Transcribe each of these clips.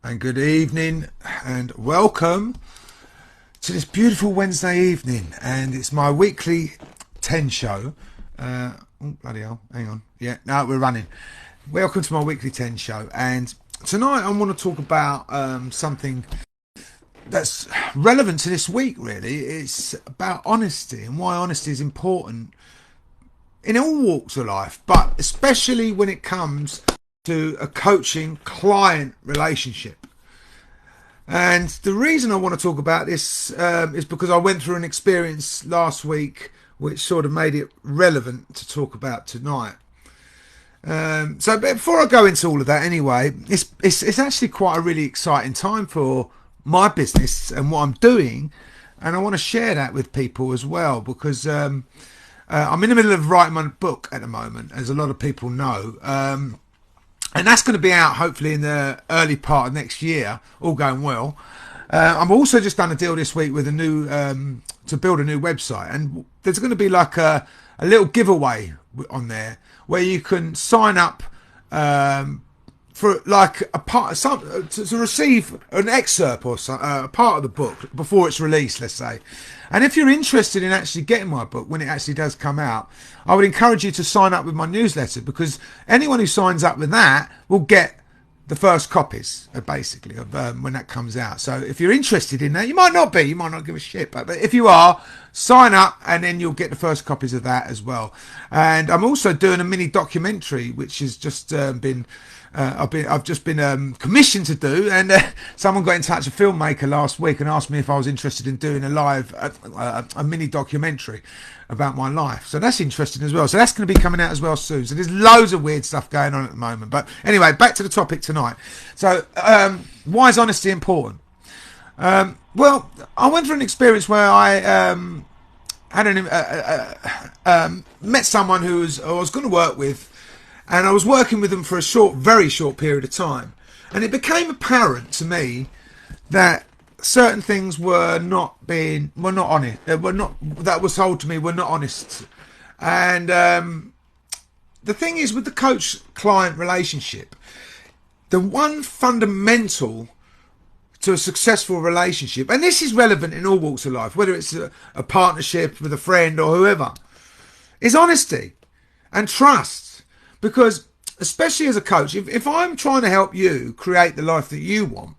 and good evening and welcome to this beautiful Wednesday evening, and it's my weekly 10 show. Oh bloody hell, hang on, yeah, no, we're running. Welcome to my weekly 10 show, and tonight I want to talk about something that's relevant to this week. Really, it's about honesty and why honesty is important in all walks of life, but especially when it comes to a coaching client relationship. And the reason I want to talk about this is because I went through an experience last week which sort of made it relevant to talk about tonight. So before I go into all of that, anyway, it's actually quite a really exciting time for my business and what I'm doing, and I want to share that with people as well, because I'm in the middle of writing my book at the moment, as a lot of people know. And that's going to be out hopefully in the early part of next year, all going well. I'm also just done a deal this week with a new to build a new website, and there's going to be like a little giveaway on there where you can sign up for like a part to receive an excerpt or a part of the book before it's released, let's say. And if you're interested in actually getting my book when it actually does come out, I would encourage you to sign up with my newsletter, because anyone who signs up with that will get the first copies basically of when that comes out. So if you're interested in that, you might not give a shit, but if you are, sign up and then you'll get the first copies of that as well. And I'm also doing a mini documentary which has just been I've just been commissioned to do, and someone got in touch, a filmmaker last week, and asked me if I was interested in doing a live a mini documentary about my life. So that's interesting as well. So that's going to be coming out as well soon. So there's loads of weird stuff going on at the moment. But anyway, back to the topic tonight. So why is honesty important? Well, I went through an experience where I had met someone I was going to work with. And I was working with them for a very short period of time. And it became apparent to me that certain things were not honest. That was told to me were not honest. And the thing is, with the coach-client relationship, the one fundamental to a successful relationship, and this is relevant in all walks of life, whether it's a partnership with a friend or whoever, is honesty and trust. Because especially as a coach, if I'm trying to help you create the life that you want,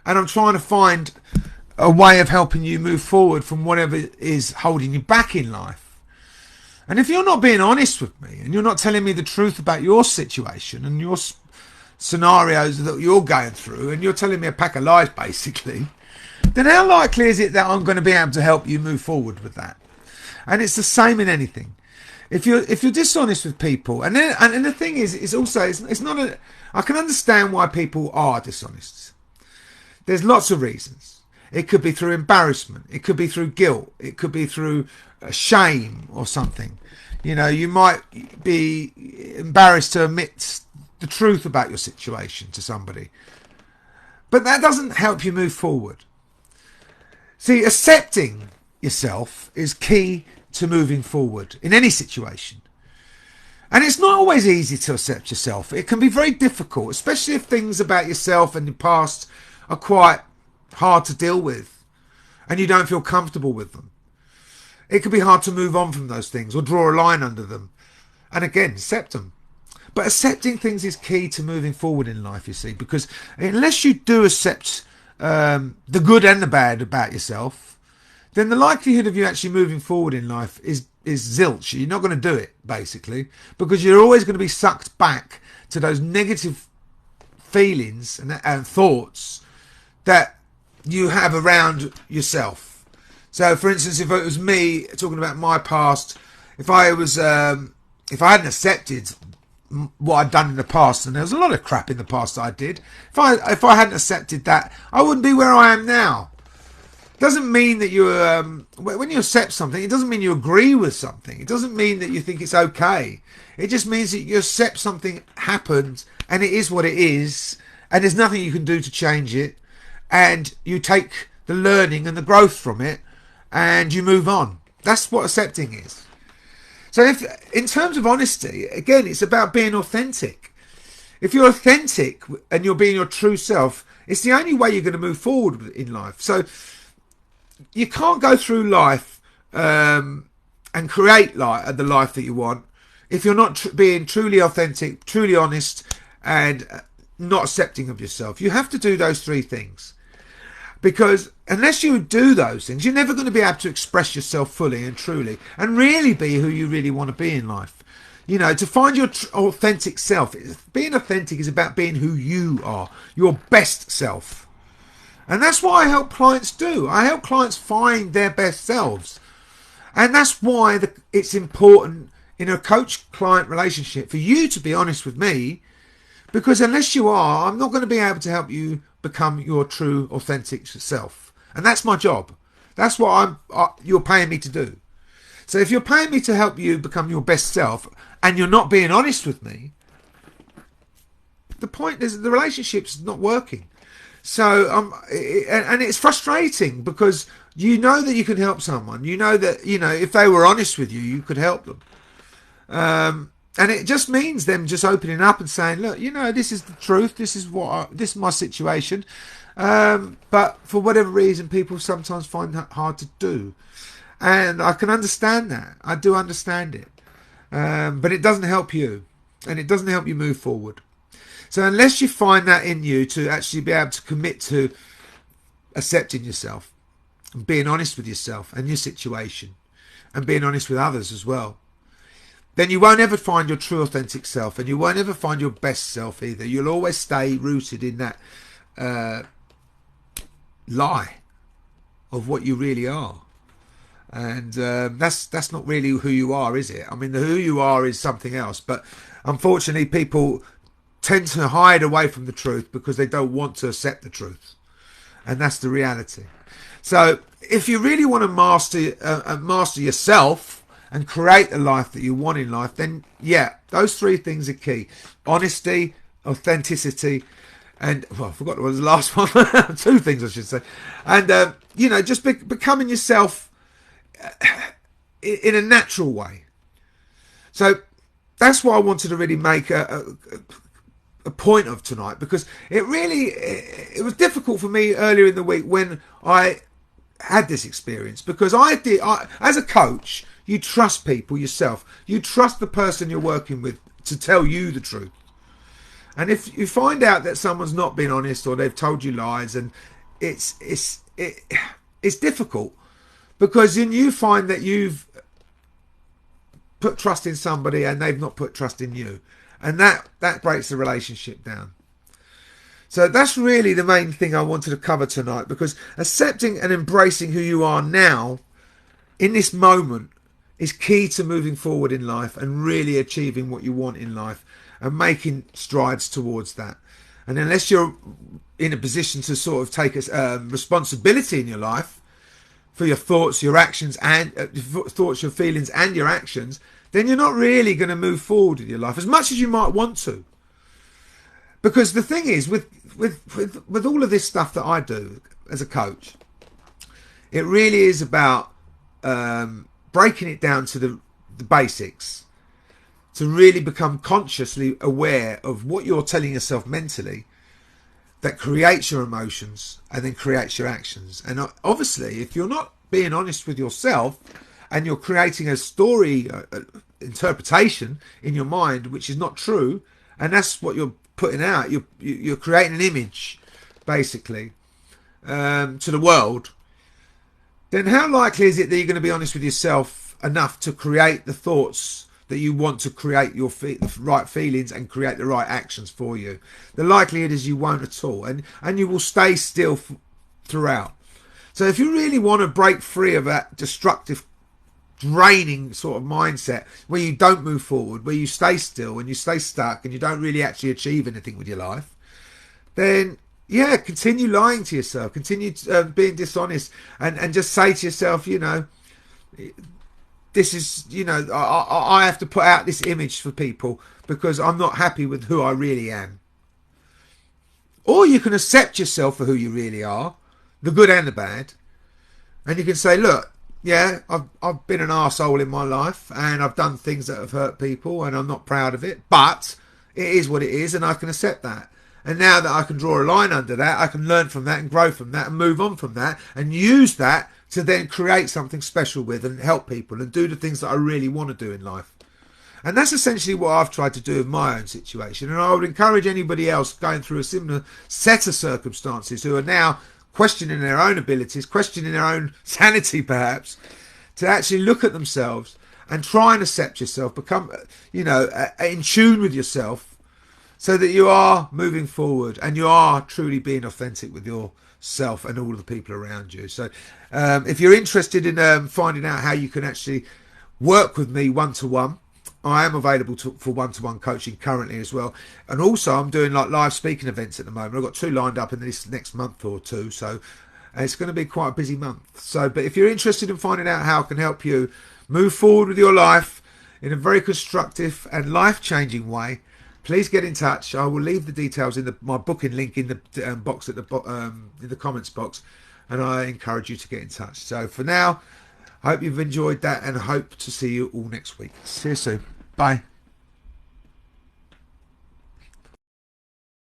and I'm trying to find a way of helping you move forward from whatever is holding you back in life, and if you're not being honest with me and you're not telling me the truth about your situation and your scenarios that you're going through, and you're telling me a pack of lies basically, then how likely is it that I'm going to be able to help you move forward with that? And it's the same in anything. If you're dishonest with people, and the thing is, it's not a. I can understand why people are dishonest. There's lots of reasons. It could be through embarrassment. It could be through guilt. It could be through shame or something. You know, you might be embarrassed to admit the truth about your situation to somebody, but that doesn't help you move forward. See, accepting yourself is key to moving forward in any situation. And it's not always easy to accept yourself. It can be very difficult, especially if things about yourself and your past are quite hard to deal with and you don't feel comfortable with them. It can be hard to move on from those things or draw a line under them and again accept them. But accepting things is key to moving forward in life, you see, because unless you do accept the good and the bad about yourself, then the likelihood of you actually moving forward in life is zilch. You're not going to do it, basically, because you're always going to be sucked back to those negative feelings and thoughts that you have around yourself. So, for instance, if it was me talking about my past, if I hadn't accepted what I'd done in the past, and there was a lot of crap in the past that I did, if I hadn't accepted that, I wouldn't be where I am now. Doesn't mean that you when you accept something, it doesn't mean you agree with something. It doesn't mean that you think it's okay. It just means that you accept something happened and it is what it is, and there's nothing you can do to change it, and you take the learning and the growth from it and you move on. That's what accepting is. So if in terms of honesty, again, it's about being authentic. If you're authentic and you're being your true self, it's the only way you're going to move forward in life. So you can't go through life and create the life that you want if you're not being truly authentic, truly honest, and not accepting of yourself. You have to do those three things, because unless you do those things, you're never going to be able to express yourself fully and truly and really be who you really want to be in life. You know, to find your authentic self, being authentic is about being who you are, your best self. And that's what I help clients do. I help clients find their best selves. And that's why it's important in a coach-client relationship for you to be honest with me, because unless you are, I'm not going to be able to help you become your true, authentic self. And that's my job. That's what you're paying me to do. So if you're paying me to help you become your best self and you're not being honest with me, the point is the relationship's not working. So and it's frustrating, because you know that you can help someone. You know that, if they were honest with you, you could help them. And it just means them just opening up and saying, look, this is the truth. This is this is my situation. But for whatever reason, people sometimes find that hard to do. And I can understand that. I do understand it. But it doesn't help you. And it doesn't help you move forward. So unless you find that in you to actually be able to commit to accepting yourself and being honest with yourself and your situation and being honest with others as well, then you won't ever find your true authentic self, and you won't ever find your best self either. You'll always stay rooted in that lie of what you really are. And that's not really who you are, is it? I mean, who you are is something else. But unfortunately, people tend to hide away from the truth because they don't want to accept the truth. And that's the reality. So if you really want to master yourself and create the life that you want in life, then yeah, those three things are key. Honesty, authenticity, and I forgot what was the last one. Two things I should say. And just becoming yourself in a natural way. So that's what I wanted to really make a point of tonight, because it was difficult for me earlier in the week when I had this experience, because I as a coach, you trust people yourself. You trust the person you're working with to tell you the truth. And if you find out that someone's not been honest or they've told you lies, and it's difficult, because then you find that you've put trust in somebody and they've not put trust in you, and that breaks the relationship down. So that's really the main thing I wanted to cover tonight, because accepting and embracing who you are now in this moment is key to moving forward in life and really achieving what you want in life and making strides towards that. And unless you're in a position to sort of take responsibility in your life for your thoughts, your actions, and your feelings and your actions, then you're not really going to move forward in your life as much as you might want to. Because the thing is, with all of this stuff that I do as a coach, it really is about breaking it down to the basics, to really become consciously aware of what you're telling yourself mentally that creates your emotions and then creates your actions. And obviously, if you're not being honest with yourself and you're creating a story interpretation in your mind which is not true, and that's what you're putting out, you're creating an image basically to the world, then how likely is it that you're going to be honest with yourself enough to create the thoughts that you want to create, the right feelings and create the right actions for you? The likelihood is you won't at all, and you will stay still throughout. So if you really want to break free of that destructive, draining sort of mindset where you don't move forward, where you stay still and you stay stuck and you don't really actually achieve anything with your life, then yeah, continue lying to yourself, continue being dishonest, and just say to yourself, this is, I have to put out this image for people because I'm not happy with who I really am. Or you can accept yourself for who you really are, the good and the bad, and you can say, look, yeah, I've been an arsehole in my life and I've done things that have hurt people and I'm not proud of it, but It is what it is, and I can accept that. And now that I can draw a line under that, I can learn from that and grow from that and move on from that and use that to then create something special with and help people and do the things that I really want to do in life. And that's essentially what I've tried to do in my own situation. And I would encourage anybody else going through a similar set of circumstances who are now questioning their own abilities, questioning their own sanity perhaps, to actually look at themselves and try and accept yourself, become, in tune with yourself, so that you are moving forward and you are truly being authentic with yourself and all of the people around you. So if you're interested in finding out how you can actually work with me one-to-one, I am available for one-to-one coaching currently as well. And also I'm doing like live speaking events at the moment. I've got 2 lined up in this next month or 2. So it's going to be quite a busy month. So, but if you're interested in finding out how I can help you move forward with your life in a very constructive and life-changing way, please get in touch. I will leave the details in my booking link in the box at in the comments box, and I encourage you to get in touch. So for now, I hope you've enjoyed that and I hope to see you all next week. See you soon. Bye.